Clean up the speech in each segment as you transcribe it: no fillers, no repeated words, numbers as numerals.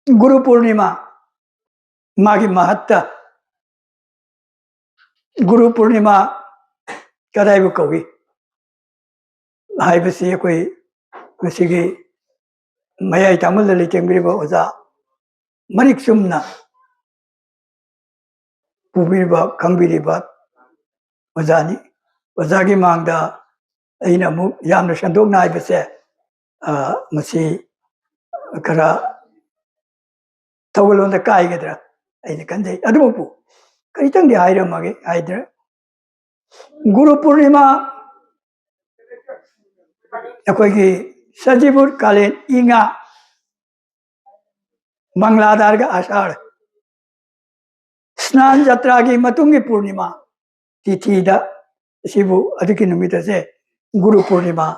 गुरु पूर्णिमा मागी महत्ता गुरु पूर्णिमा कदाइबु कौगी हाइबसी कोई मसीगी मयाई तामुल लेटेंबिरिबा ओजा मनिक सुमना पुबिरिबा खंबिरिबा ओजानी ओजागी मांगदा अइना मु यामना संदोकना हाइबसे मसी खरा थवलोंदा काइगदरा अइना कंजै अदुमपु करितंग हाइरमगे हाइदरा गुरु पूर्णिमा अखोगी सजीबुर कालेन इंगा मंगलादारगा आषाढ़ स्नान जत्रा की मतुंगी पूर्णिमा तिथिदा सिबु अधिक नुमितसे गुरु पूर्णिमा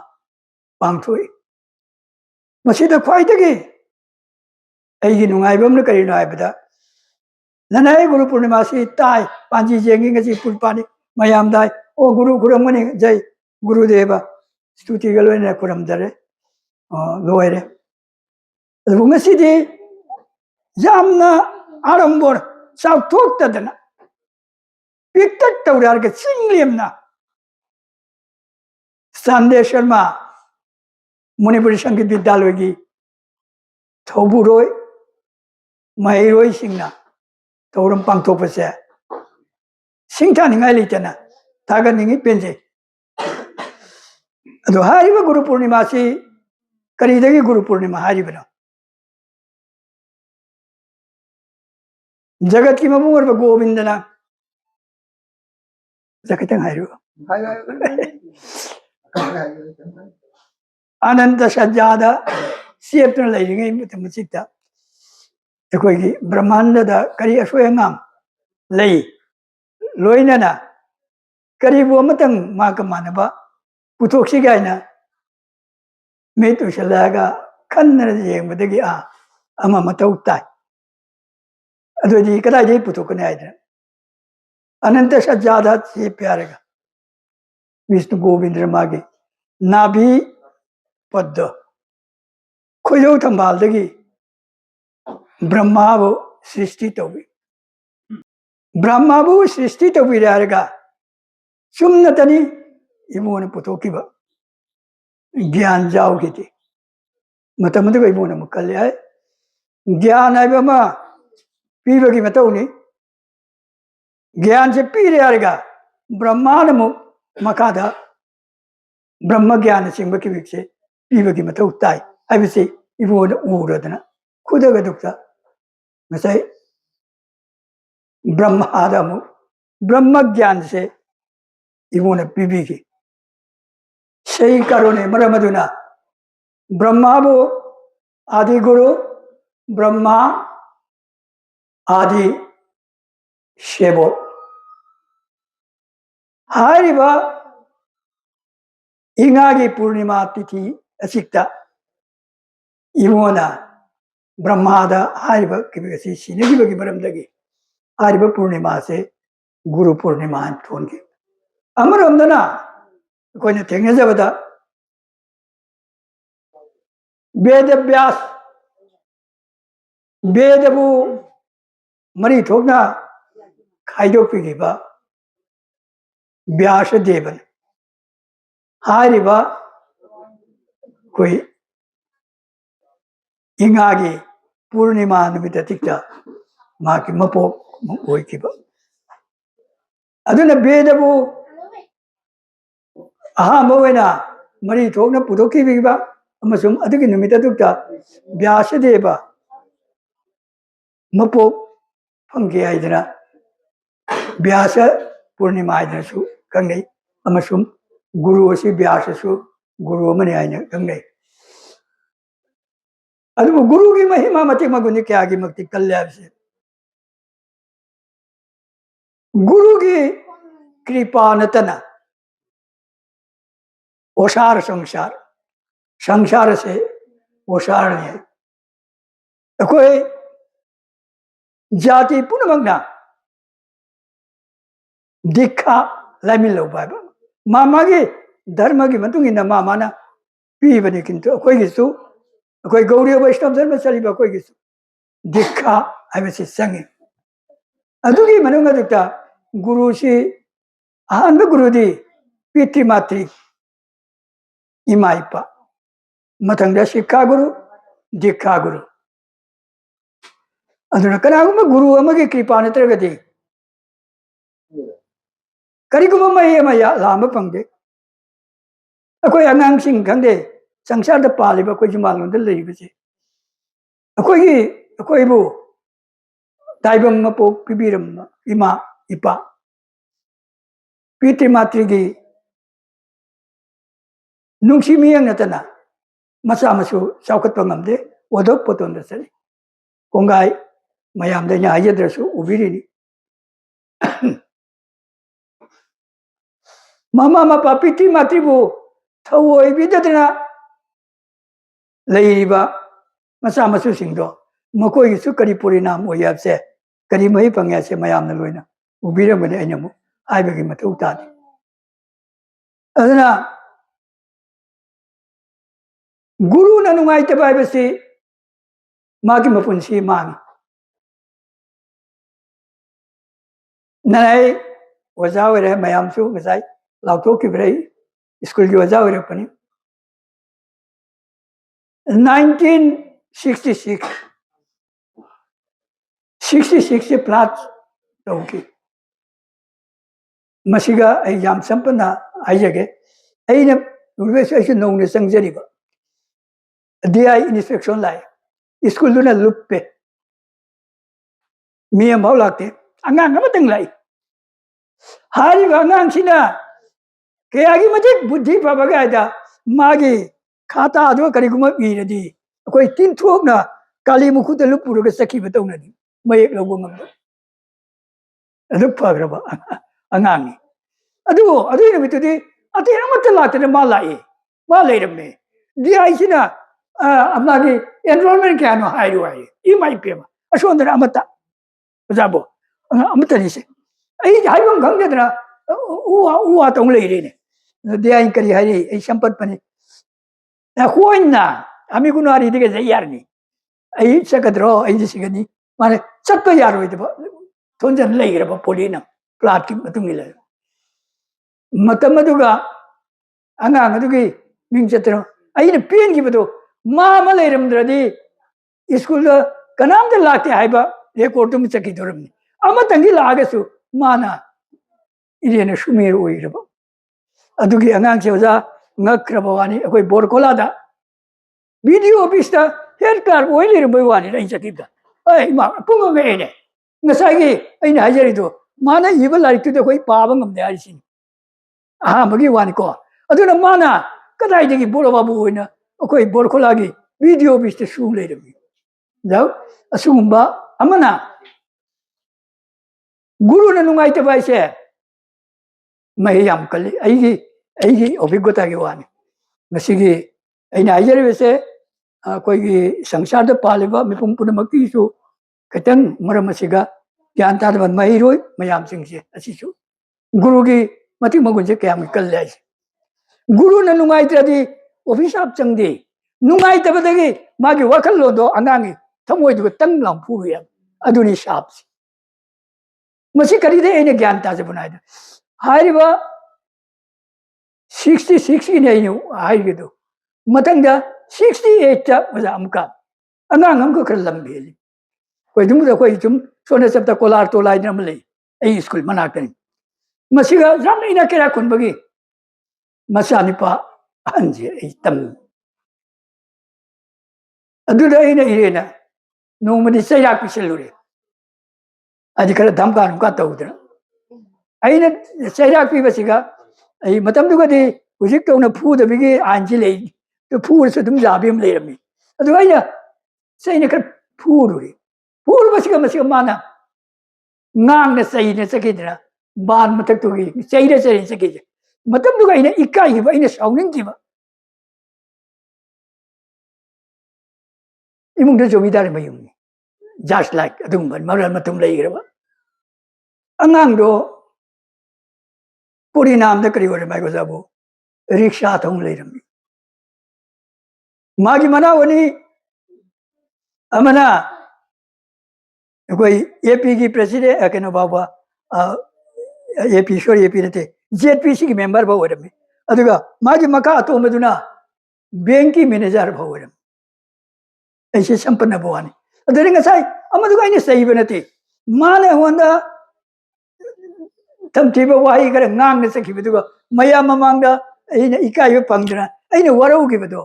पांगथोई मसीदा ख्वाइदगी अइगी नुंगाइबम करिनो हाइबदा ननाई गुरु पूर्णिमा से ताई पांजी जेंगी ngasi पुरपानी मयाम दाई ओ गुरु खुरमगनी जय गुरुदेव स्तुति गलोने खुरमदरे लोयरे ngasiदी यामना आडंबर चाउथोक्तदना पिक्तक तौरारगे सिंगलेमना संदेश शर्मा मणिपुरी संगीत विद्यालय की थौबुरोय महिरोय सिंगना थौरम पांथोपसे सिंथानिंगाय लेतना थागनिंगी पेंजे अदो हारिबा गुरु पूर्णिमा से करीदगी गुरु पूर्णिमा हारिबना जगत की मबूर गोविंदना जगतंग हाइरो अनंत सज्जादा सेप्तन लेरिंगै मतमचिता अखोगी ब्रह्मांडदा करी असोयंगाम लई लोइनना करीबो अमतंग माका मानबा पुथोक्सी गायना मेतुशलागा खन्नर येंबदगी अमा मतौ ताई अदोदी कदाई पुथोकने आइदना अनंत सज्जादा से प्यारेगा विष्णु गोविंद मागे नाभि पद्द खोजौ थंबालदगी ब्रह्माबु सृष्टि तौबी ब्रह्माबु सृष्टि तौबी रारगा सुमनतनी इमोन पुथोकिबा ज्ञान जाओगी मतमदग इमोन मुकल्ले है ज्ञान आइबमा पीबगी मतौनी ज्ञान से पीरे आरेगा ब्रह्मांड मखादा ब्रह्म ज्ञान सिंह की विक्षे पीबगी मतौ ताई हाइबसे इबोन उरदना खुदगा दुक्ता नसै ब्रह्मादा ब्रह्म ज्ञान से इबोन पीबीगी सही करोने मरमदुना ब्रह्माबो आदि गुरु ब्रह्मा आदि शेबो हारिबा इंगागी पूर्णिमा तिथि असिक्ता इमोना ब्रह्मादा हारिबा किबसी सिनेगिबगी मरमदगी हारिबा पूर्णिमा से गुरु पूर्णिमा थोनगी अमरमदना कोइने थेंगजबदा वेद व्यास वेदबु मरी थोकना खाइदोपीगिबा व्यास देवन हारिबा कोई इंगागी पूर्णिमा नुमित तिक्ता माकी मपो होइकिबा अदुना वेदबु अहांबा ओइना मरी थोकना पुथोकिबिबा अमसुम अदुगी नुमित दुक्ता व्यास देव मपो फंगे आइदना व्यास पूर्णिमा आइदनसु कंगै अमसुम गुरु असी व्याससु गुरु अमने आइना कंगै अदुबु गुरु की महिमा मति मगुनि क्या की मक्ति कल्याणसे गुरु की कृपा नतना ओसार संसार संसार से ओसार है कोई जाति पुनमंगना दीक्षा लाइमिलो बाबा मामागे धर्म की मतुंगिना मामाना पीबने किंतु कोई गिसु कोई गौरी वैष्णव धर्म चलीबा कोई गिसु दीक्षा है चंगे अदुगी मनुंग अदुक्ता गुरु से अहम गुरुदी पितृमातृ इमा इपा मथंग शिक्षा गुरु दीक्षा गुरु अदुना कनागुम गुरु अमगे कृपा नत्रगदी करिगुम मई अमा लाम पंगे अकोई अनांगसिंग खंदे संसार द पालिबा कोई जुमालों द लेबसे अकोई अकोईबु ताइबम मपो पिबिरम इमा इपा पितृमातृगी नुंगसी मियंग नतना मसा मसु चौकतपा ngamde ओदोक पोतोन दसरी कोंगाई मयाम द न्यायद्रसु उबिरिनी मामा मपा पितृमातृबु थवोई बिददना लेइबा मसा मसु सिंगदो मकोई सु करी परिणाम ओयाबसे करी मही पंगे से मयाम न लोइना उबिरमने अइनमु आइबगी मथौ तादि अदना गुरु न नुंगाइतबा हाइबसे मागी मपुंसी मांग ननाई ओजा ओरे मयाम सु गसाई लाउथो की ब्रई स्कूल की ओजा ओरे पनी 1966 66 से प्लाट तौकी मसिगा एग्जाम संपन्ना आइजगे अइने यूनिवर्सिटी नौने संजरीबा DI इंस्पेक्शन लाए स्कूल दुना लुप्पे मी अमाउ लाते अंगांग अमतंग लाई हारिबा अंगांगसिना कयागी मजिक बुद्धि फबगायदा मागी खाता अदो करिगुम इरदी अकोई तीन थोकना काली मुखुत लुपुरगा सखी बतौनदी मयेक लौबो ngam अदु फग्रबा अंगांगी अदु नमितुदी अते अमत लाते मा लाए मा लेरमे DI सिना अपनागी एनरोलमेंट क्या नो हाइरो हाइ इमाई पेमा असोंदर अमता जाबो अमतनी से आई हाइबम खंगदरा उवा तोंग लेरेने DI करी हाइ आई संपत पने खोइना आमी गुनारी दिगे जयारनी आई सकद्रो आई जिसिगनी माने चत्त यारोइदबो थोंजन लेगरबो पोलिना प्लाट की मतुंगिले मतमदुगा अंगांग अदुगी मिंगचतरो आइने पेन गिबदो मामा लेरमद्रदी स्कूल कनाम द लाते हाइबा रेकॉर्ड तुम चकी दोरमनी अमा तंगी लागसु माना इरेने सुमेर ओइरबो अदुगी अंगांग से ओजा ngkrabo wani akoi borkola da video office da head clerk oilir bai wani rai chakida ai ma pungo me ne ngasai gi aina hajari do mana iba larik tu da koi paaba ngamde ari sin aha magi wani ko aduna mana kadai degi bolo babu oina akoi borkola gi video office da su leirami jau asumba amana guru na nungai ta bai se mai yam kali aigi obigota gi wani masigi aina ajare wese कोई संसार the पालेबा मिपुम पुनमकी सु खतंग मरम सिगा ज्ञान ता बन मई रोय मयाम सिंह से असिसु गुरु की मति मगुन से क्या कल जाय गुरु न नुंगाई त्रदी ऑफिस आप चंगदे नुंगाई तबदगी मागी वखल लो दो अंगांगी थमोय दु तंग लाम फुरु या अदुनी शाप मसी करी दे एने ज्ञान ता से बनाय हारिबा 66 की नहीं हाइगे दो मतंगा 68 चा मजा अमका अंगांग हमको कर लंबेली कोई तुम तो कोई तुम सोने सब तक कोलार तो लाई न मले ए स्कूल मना करें मसीगा जाम इना केरा कुन बगी मसा निपा हंजे ए तम अदुदा इना इरेना नोमदी सया पिसलुरे अधिकर धमका नुका तौदरा आइना सया पिबसिगा आई मतम दुगदी हुजिक तौना फुदबिगी आंजी ले तो फूरसु तुम जाबिम लेरमी अदु आइना सैने कर फूरुरी फूर बसिगा मसिगा माना ngang na sai na sakidra ban matak tu gi sai na sai sakid matam du ina ikai ba ina sauning ji ba imung da jomidar ba yung just like adung ban maral matum lai gira ba angang do puri nam da kari ore mai ko sabo rickshaw thong lai ram magi mana wani amana कोई AP की president कनो बाबा AP sorry AP नते जेडपीसी की member बाव ओरमे अदुगा मागी मका अतोमदुना bank की manager बाव Oram ऐसे संपन्न बवानी अदुरी ngasai अमदुगा इने सही बनते माने होंदा तमथिबा वाही कर ngang ne sakibदुगा मया ममांगदा अइने इकायो पंगदना अइने वरौगिबदो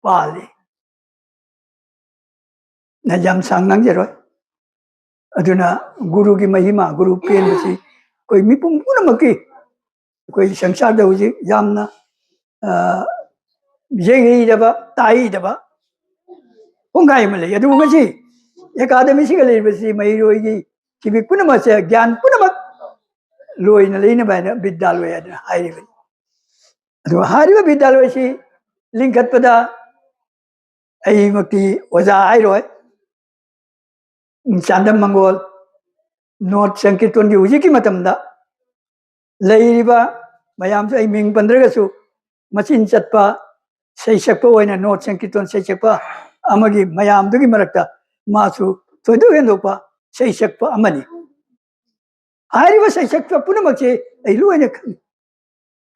पाले न जम सांगनांग जरो अदुना गुरु की महिमा गुरु पेन बसी कोई मिपुम पुनमकी कोई संसार द हुजी यामना येंगी दबा ताई दबा होंगाई मले यदु गसी एकादमी सी गले बसी मईरोगी किबि पुनमसे ज्ञान पुनमक लोइन लेइन बायना विद्यालय अदना हाइरिबे अदु हारिबे विद्यालय सी लिंखतपदा अई मक्ति ओजा आइरोय चांदम मंगोल नोट संकीर्तन की हुजी की मतमदा लेरिबा मयाम से मिंग पंद्रगसु मचिन चटपा सैसक्पा ओइना नोट संकीर्तन सैसक्पा अमगी मयाम दुगी मरक्ता मासु थोइदो हेंदोपा सैसक्पा अमनी हारिबा सैसक्पा पुनमचे ऐलु ओइना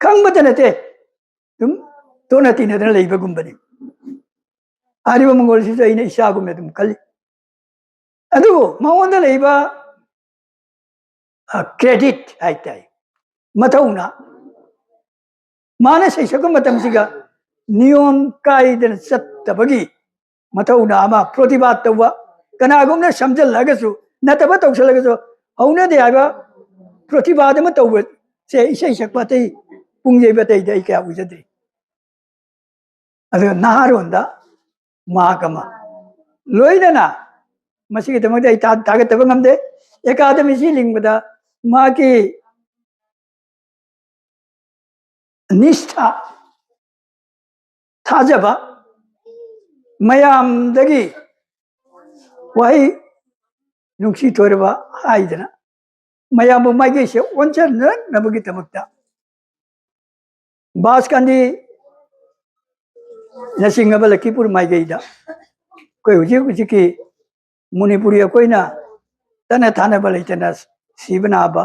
खंगबता नते तुम तोनाती नदन लेइबा गुंबनी हारिबा मंगोल सिस ऐना इसागुमे तुम कल अदु मवंदा लेइबा क्रेडिट हाइताई मथौना माने सैसक मतमसिगा नियम कायदन सत्तबगी मथौना अमा प्रतिवाद तवा कनागुमना समझलगसु नतबा तौसलगसु हौना दे आबा प्रतिवाद म तौब से सैसक पतै पुंगजे बतै दै क्या बुझद्री अदु नाहारोंदा माकमा लोइदना मसिगे तमदे आई तागत तब ngamde एकादमी सी लिंगबदा माकी निष्ठा थाजबा मयामदगी वही नुंसी थोरबा हाइदना मयाम माइगे से ओंचर नबगी तमक्ता बासकांदी नसिंगबा लकीपुर माइगेदा कोई हुजी की मुनिपुरी कोइना तना थाना बलैतना सिबनाबा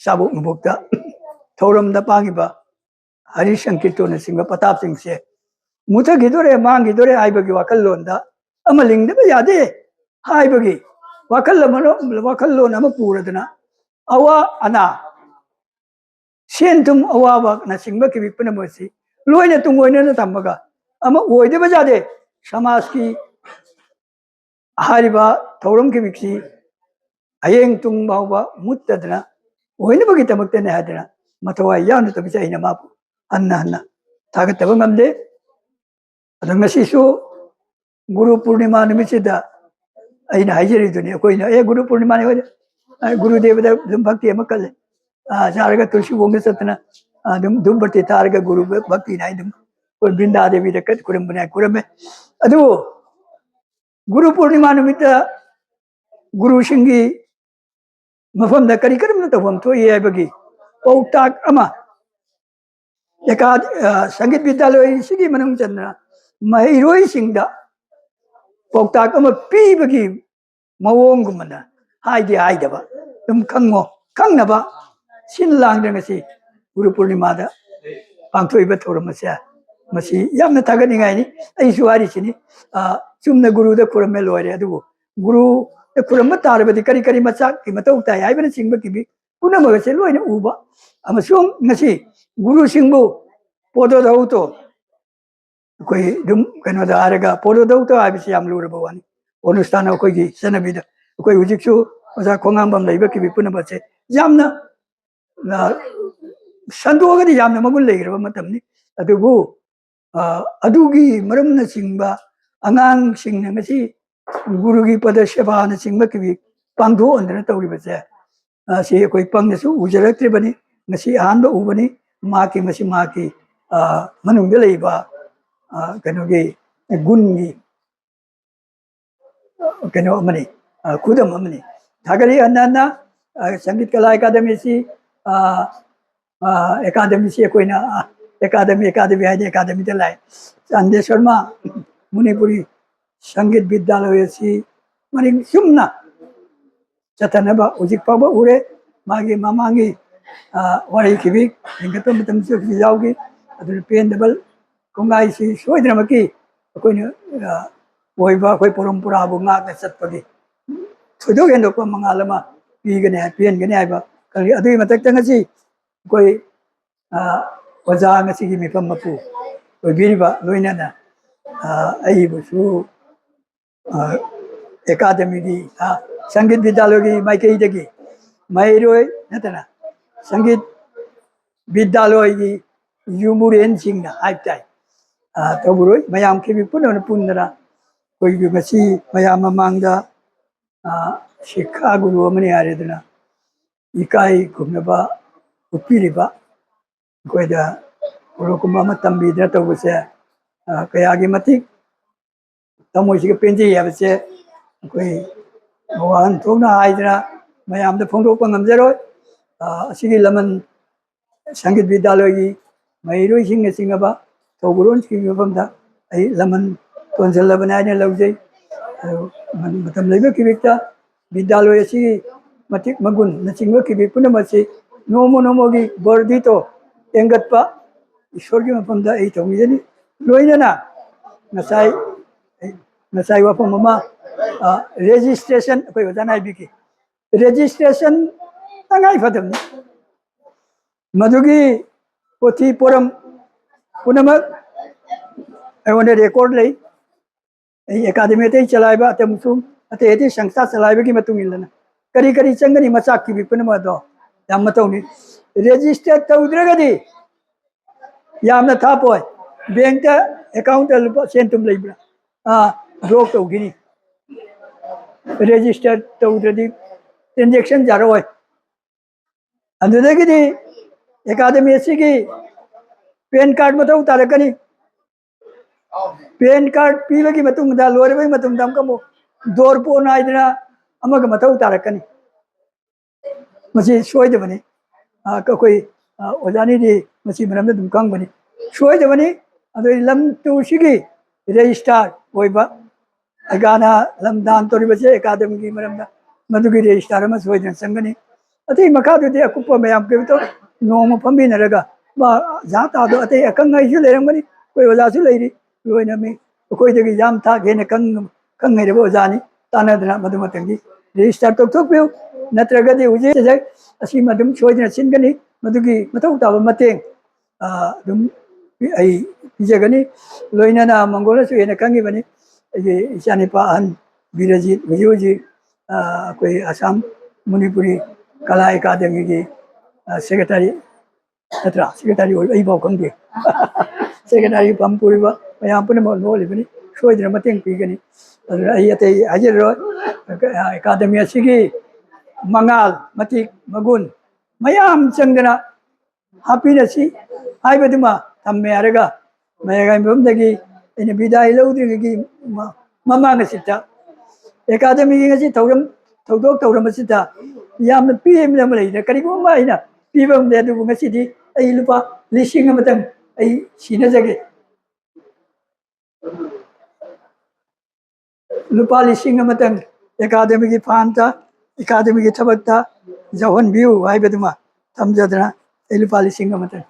साबु मुक्ता थौरमदा पांगिबा हरि संकीर्तन सिंह प्रताप सिंह से मुथगिदोरे मांगिदोरे आइबगी वाकल्लोंदा अमलिंगदबा यादे हाइबगी वाकल्लोन अम पूरदना अवा अना सेंतुम अवाबा न सिंगबा की विपनमसी लोइने तुंगोइने तमगा अम ओइदबा जादे समाज की हारिबा थौरम की विक्सी हयेंग तुंग बाउबा मुत्तदना ओइनबगी तमक्तने हादना मथवा यान तबिसा इना मापु अन्ना अन्ना थागतब ngamde adangasisu guru purnima numisida aina haijeri duni koina e guru purnima ne guru devada dum bhakti amakal jaraga tulsi wonga satna dum batti targa guru bhakti nai dum ko brinda devi rakat kuram bana kuram adu guru purnima numita guru singi mafam da kari karam to bam to ye bagi pautak ama एकाद संगीत विद्यालय सिगी मनंग चंद्र महिरोई सिंगदा पौताक अम पीबगी मवोंगुमना हाइदे हाइदबा तुम खंगो खंगनबा सिन लांगदंगसी गुरु पूर्णिमादा पांथोइबा थोरमसे मसी यामना थागनिगाइनी ऐसु हारिसिनी चुमना गुरुदा खुरमे लोरे अदुबो गुरु खुरम तारबदी करी करी मचा की मतौ ताय हाइबना सिंगबा किबि पुनमगसे लोइना उबा अमसुम ngasi गुरु सिंबु पोदो दौतो कोई दुम कनो दारगा पोदो दौतो आबिसि याम लुर बवानी अनुष्ठान कोई की सनबिदा कोई हुजिक्सु ओजा खोंगामबम लैबा की पुनबसे यामना संदोगदि यामना मगुन लेगिरबा मतमनी अदुबु अदुगी मरमना सिंबा अंगांग सिंगना ngasi गुरु की पद सेवा न सिंबा की पांगदो अंदर तौरिबसे से कोई पंगसु उजरत्रिबनी ngasi ahanba ubani माकी मसी माकी मनुंग लेबा कनोगे गुनगी कनो अमनी खुदम अमनी थागरी अन्ना संगीत कला अकादमी सी कोइना अकादमी है अकादमी ते लाए चांदे शर्मा मुनिपुरी संगीत विद्यालय सी मनी सुमना ꯆꯠꯊꯅꯕ ꯍꯧꯖꯤꯛ ꯐꯥꯎꯕ ꯎꯔꯦ ꯃꯥꯒꯤ ꯃꯃꯥꯡꯒꯤ ꯋꯥꯔꯩꯈꯤꯕꯤ ꯂꯤꯡꯈꯠꯄ ꯃꯇꯝꯗꯁꯨ ꯌꯥꯎꯈꯤ ꯑꯗꯨꯅ ꯄꯦꯟꯗꯕ ꯀꯣꯡꯒꯥꯏꯁꯤ ꯁꯣꯏꯗꯅꯃꯛꯀꯤ ꯑꯩꯈꯣꯏꯅ ꯑꯣꯏꯕ ꯑꯩꯈꯣꯏ ꯄꯣꯔꯣꯝꯄꯨꯔꯥꯕꯨ ꯉꯥꯛꯅ ꯆꯠꯄꯒꯤ ꯊꯣꯏꯗꯣꯛ ꯍꯦꯟꯗꯣꯛꯄ ꯃꯉꯥꯜ ꯑꯃ ꯄꯤꯒꯅꯤ ꯄꯤꯍꯟꯒꯅꯤ ꯍꯥꯏꯕ ꯈꯜꯂꯤ ꯑꯗꯨꯒꯤ ꯃꯊꯛꯇ ꯉꯁꯤ ꯑꯩꯈꯣꯏ ꯑꯣꯖꯥ ꯉꯁꯤꯒꯤ ꯃꯤꯐꯝ ꯃꯄꯨ ꯑꯣꯏꯕꯤꯔꯤꯕ ꯂꯣꯏꯅꯅ ꯑꯩꯕꯨꯁꯨ ꯑꯦꯀꯥꯗꯃꯤꯒꯤ ꯁꯪꯒꯤꯠ ꯕꯤद्यालयꯒꯤ ꯃꯥꯏꯀꯩꯗꯒꯤ ꯃꯍꯩꯔꯣꯏ ꯅꯠꯇꯅ ꯁꯪꯒꯤꯠ ꯕꯤद्यालयꯒꯤ ꯌꯨꯃꯨꯔꯦꯟꯁꯤꯡꯅ ꯍꯥꯏꯕ ꯇꯥꯏ ꯇꯧꯕꯔꯣꯏ ꯃꯌꯥꯝ ꯈꯤꯕꯤ ꯄꯨꯟꯅ ꯄꯨꯟꯗꯅ ꯑꯩꯈꯣꯏꯒꯤ ꯉꯁꯤ ꯃꯌꯥꯝ ꯃꯃꯥꯡꯗ ꯁꯤꯈꯥ ꯒꯨꯔꯨ ꯑꯃꯅꯤ ꯍꯥꯏꯔꯦꯗꯅ ꯏꯀꯥꯏ ꯈꯨꯝꯅꯕ ꯎꯠꯄꯤꯔꯤꯕ ꯑꯩꯈꯣꯏꯗ ꯒꯨꯔꯨꯀꯨꯝꯕ ꯑꯃ ꯇꯝꯕꯤꯗꯅ ꯇꯧꯕꯁꯦ ꯀꯌꯥꯒꯤ ꯃꯇꯤꯛ ꯊꯃꯣꯏꯁꯤꯒ ꯄꯦꯟꯖꯩ ꯍꯥꯏꯕꯁꯦ ꯑꯩꯈꯣꯏ ꯋꯥꯍꯟ ꯊꯣꯛꯅ ꯍꯥꯏꯗꯅ ꯃꯌꯥꯝꯗ ꯐꯣꯡꯗꯣꯛꯄ ꯉꯝꯖꯔꯣꯏ ꯑꯁꯤꯒꯤ ꯂꯃꯟ ꯁꯪꯒꯤꯠ ꯕꯤद्यालयꯒꯤ ꯃꯍꯩꯔꯣꯏꯁꯤꯡꯅ ꯆꯤꯡꯉꯕ ꯊꯧꯒꯂꯣꯟꯁꯤꯡꯒꯤ ꯃꯐꯝꯗ ꯑꯩ ꯂꯃꯟ ꯇꯣꯟꯁꯤꯜꯂꯕꯅꯤ ꯍꯥꯏꯅ ꯂꯧꯖꯩ ꯃꯇꯝ ꯂꯩꯕ ꯈꯤꯕꯤꯛꯇ ꯕꯤद्यालय ꯑꯁꯤꯒꯤ ꯃꯇꯤꯛ ꯃꯒꯨꯟꯅꯆꯤꯡꯕ ꯈꯤꯕꯤ ꯄꯨꯝꯅꯃꯛꯁꯤ ꯅꯣꯡꯃ ꯅꯣꯡꯃꯒꯤ ꯕꯣꯔꯗꯤꯇꯣ ꯍꯦꯟꯒꯠꯄ ꯏꯁꯣꯔꯒꯤ ꯃꯐꯝꯗ ꯑꯩ ꯇꯧꯕꯤꯒꯅꯤ ꯂꯣꯏꯅꯅ ꯉꯁꯥꯏ ꯋꯥꯐꯝ ꯑꯃ ꯔꯦꯖꯤꯁꯇ꯭ꯔꯦꯁꯟ ꯑꯩꯈꯣꯏ ꯑꯣꯖꯥꯅ ꯍꯥꯏꯕꯤꯈꯤ ꯔꯦꯖꯤꯁꯇ꯭ꯔꯦꯁꯟ ꯇꯉꯥꯏ ꯐꯗꯕꯅꯤ ꯃꯗꯨꯒꯤ ꯄꯣꯊꯤ ꯄꯣꯔꯝ ꯄꯨꯝꯅꯃꯛ ꯑꯩꯉꯣꯟꯗ ꯔꯦꯀꯣꯔꯗ ꯂꯩ ꯑꯩ ꯑꯦꯀꯥꯗꯃꯤ ꯑꯇꯩ ꯆꯂꯥꯏꯕ ꯑꯃꯁꯨꯡ ꯑꯇꯩ ꯑꯇꯩ ꯁꯪꯁꯊꯥ ꯆꯂꯥꯏꯕꯒꯤ ꯃꯇꯨꯡ ꯏꯟꯅ ꯀꯔꯤ ꯀꯔꯤ ꯆꯪꯒꯅꯤ ꯃꯆꯥꯛ ꯈꯤꯕꯤ ꯄꯨꯝꯅꯃꯛ ꯑꯗꯣ ꯌꯥꯝ ꯃꯇꯧꯅꯤ ꯔꯦꯖꯤꯁꯇꯔ ꯇꯧꯗ꯭ꯔꯒꯗꯤ ꯌꯥꯝꯅ ꯊꯥꯞꯄꯣꯏ ꯕꯦꯡꯛꯇ ꯑꯦꯀꯥꯎꯟꯇ ꯂꯨꯄꯥ ꯁꯦꯟ ꯊꯨꯝ ꯂꯩꯕ꯭ꯔꯥ ꯕ꯭ꯂꯣꯛ ꯇꯧꯈꯤꯅꯤ ꯔꯦꯖꯤꯁꯇꯔ ꯇꯧꯗ꯭ꯔꯗꯤ ꯇ꯭ꯔꯥꯟꯖꯦꯛꯁꯟ ꯌꯥꯔꯣꯏ ꯑꯗꯨꯗꯒꯤꯗꯤ ꯑꯦꯀꯥꯗꯃꯤ ꯑꯁꯤꯒꯤ ꯄꯦꯟ ꯀꯥꯔꯗ ꯃꯊꯧ ꯇꯥꯔꯛꯀꯅꯤ ꯄꯦꯟ ꯀꯥꯔꯗ ꯄꯤꯕꯒꯤ ꯃꯇꯨꯡꯗ ꯂꯣꯏꯔꯕꯒꯤ ꯃꯇꯨꯡꯗ ꯑꯃꯨꯛ ꯗꯣꯔ ꯄꯣ ꯅꯥꯏꯗꯅ ꯑꯃꯒ ꯃꯊꯧ ꯇꯥꯔꯛꯀꯅꯤ ꯃꯁꯤ ꯁꯣꯏꯗꯕꯅꯤ ꯑꯩꯈꯣꯏ ꯑꯣꯖꯥꯅꯤꯗꯤ ꯃꯁꯤ ꯃꯔꯝꯗ ꯑꯗꯨꯝ ꯈꯪꯕꯅꯤ ꯁꯣꯏꯗꯕꯅꯤ ꯑꯗꯨ ꯂꯝ ꯇꯨꯁꯤꯒꯤ ꯔꯦꯖꯤꯁꯇ꯭ꯔꯥꯔ ꯑꯣꯏꯕ ꯑꯩꯒꯥꯅ ꯂꯝ ꯗꯥꯟ ꯇꯧꯔꯤꯕꯁꯦ ꯑꯦꯀꯥꯗꯃꯤꯒꯤ ꯃꯔꯝꯗ ꯃꯗꯨꯒꯤ ꯔꯦꯖꯤꯁꯇ꯭ꯔꯥꯔ ꯑꯃ ꯁꯣꯏꯗꯅ ꯆꯪꯒꯅꯤ ꯑꯇꯩ ꯃꯈꯥꯗꯨꯗꯤ ꯑꯀꯨꯞꯄ ꯃꯌꯥꯝ ꯀꯩꯇꯧ ꯅꯣꯡꯃ ꯐꯝꯃꯤꯟꯅꯔꯒ ꯖꯥ ꯇꯥꯗꯣ ꯑꯇꯩ ꯑꯈꯪ ꯑꯍꯩꯁꯨ ꯂꯩꯔꯝꯒꯅꯤ ꯑꯩꯈꯣꯏ ꯑꯣꯖꯥꯁꯨ ꯂꯩꯔꯤ ꯂꯣꯏꯅ ꯃꯤ ꯑꯩꯈꯣꯏꯗꯒꯤ ꯌꯥꯝ ꯊꯥꯛ ꯍꯦꯟꯅ ꯈꯪꯍꯩꯔꯕ ꯑꯣꯖꯥꯅꯤ ꯇꯥꯟꯅꯗꯅ ꯃꯗꯨ ꯃꯇꯝꯒꯤ ꯔꯦꯖꯤꯁꯇ꯭ꯔꯥꯔ ꯇꯧꯊꯣꯛꯄꯤꯌꯨ ꯅꯠꯇ꯭ꯔꯒꯗꯤ ꯍꯧꯖꯤꯛ ꯑꯁꯤꯃ ꯑꯗꯨꯝ ꯁꯣꯏꯗꯅ ꯆꯤꯟꯒꯅꯤ ꯃꯗꯨꯒꯤ ꯃꯊꯧ ꯇꯥꯕ ꯃꯇꯦꯡ ꯑꯗꯨꯝ ꯑꯩ ꯄꯤꯖꯒꯅꯤ ꯂꯣꯏꯅꯅ ꯃꯪꯒꯣꯜꯅꯁꯨ ꯍꯦꯟꯅ ꯈꯪꯉꯤꯕꯅꯤ ꯑꯩꯒꯤ ꯏꯆꯥꯅꯤꯄꯥ ꯑꯍꯟ ꯕꯤꯔꯖꯤꯠ ꯍꯧꯖꯤꯛ ꯍꯧꯖꯤꯛ ꯑꯩꯈꯣꯏ ꯑꯁꯥꯝ ꯃꯅꯤꯄꯨꯔꯤ ꯀꯂꯥ ꯑꯦꯀꯥꯗꯃꯤꯒꯤ ꯁꯦꯀ꯭ꯔꯦꯇꯔꯤ ꯅꯠꯇ꯭ꯔꯥ ꯁꯦꯀ꯭ꯔꯦꯇꯔꯤ ꯑꯣꯏꯕ ꯑꯩꯐꯥꯎ ꯈꯪꯗꯦ ꯁꯦꯀ꯭ꯔꯦꯇꯔꯤ ꯐꯝ ꯄꯨꯔꯤꯕ ꯃꯌꯥꯝ ꯄꯨꯝꯅꯃꯛ ꯂꯣꯜꯂꯤꯕꯅꯤ ꯁꯣꯏꯗꯅ ꯃꯇꯦꯡ ꯄꯤꯒꯅꯤ ꯑꯗꯨꯅ ꯑꯩ ꯑꯇꯩ ꯍꯥꯏꯖꯔꯔꯣꯏ ꯑꯦꯀꯥꯗꯃꯤ ꯑꯁꯤꯒꯤ ꯃꯉꯥꯜ ꯃꯇꯤꯛ ꯃꯒꯨꯟ ꯃꯌꯥꯝ ꯆꯪꯗꯅ ꯍꯥꯞꯄꯤꯔꯁꯤ ꯍꯥꯏꯕꯗꯨꯃ ꯊꯝꯃꯦ ꯍꯥꯏꯔꯒ ꯃꯌꯥꯏ ꯃꯐꯝꯗꯒꯤ ꯑꯩꯅ ꯕꯤꯗꯥꯏ ꯂꯧꯗ꯭ꯔꯤꯉꯩꯒꯤ ꯃꯃꯥꯡ ꯑꯁꯤꯗ ꯑꯦꯀꯥꯗꯃꯤꯒꯤ ꯉꯁꯤ ꯊꯧꯗꯣꯛ ꯊꯧꯔꯝ ꯑꯁꯤꯗ ꯌꯥꯝꯅ ꯄꯤꯕ ꯑꯃ ꯂꯩꯗ ꯀꯔꯤꯒꯨꯝꯕ ꯑꯩꯅ ꯄꯤꯕ ꯑꯃꯗꯤ ꯑꯗꯨꯕꯨ ꯉꯁꯤꯗꯤ ꯑꯩ ꯂꯨꯄꯥ 1,000 ꯑꯩ ꯁꯤꯟꯅꯖꯒꯦ ꯂꯨꯄꯥ 1,000 ꯑꯦꯀꯥꯗꯃꯤꯒꯤ ꯐꯥꯟꯗ ꯑꯦꯀꯥꯗꯃꯤꯒꯤ ꯊꯕꯛꯇ ꯌꯥꯎꯍꯟꯕꯤꯌꯨ ꯍꯥꯏꯕꯗꯨꯃ ꯊꯝꯖꯗꯅ ꯑꯩ ꯂꯨꯄꯥ 1,000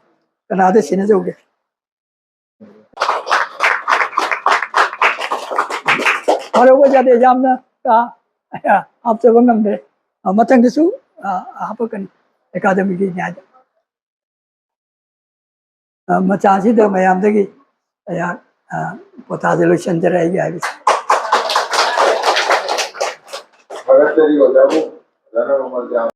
ꯀꯅꯥꯗ ꯁꯤꯟꯅꯖꯧꯒꯦ ꯍꯔꯥꯎꯕ ꯌꯥꯗꯦ ꯌꯥꯝꯅ ꯍꯥꯞꯆꯕ ꯉꯝꯗ꯭ꯔꯦ ꯃꯊꯪꯗꯁꯨ ꯍꯥꯞꯄꯛꯀꯅꯤ ꯑꯦꯀꯥꯗꯃꯤꯒꯤ ꯅ꯭ꯌꯥꯏꯗ ꯃꯆꯥꯁꯤꯗ ꯃꯌꯥꯝꯗꯒꯤ ꯑꯩꯍꯥꯛ ꯄꯣꯊꯥꯖ ꯂꯣꯏꯁꯤꯟꯖꯔꯦ ꯑꯩꯒꯤ ꯍꯥꯏꯕꯁꯦ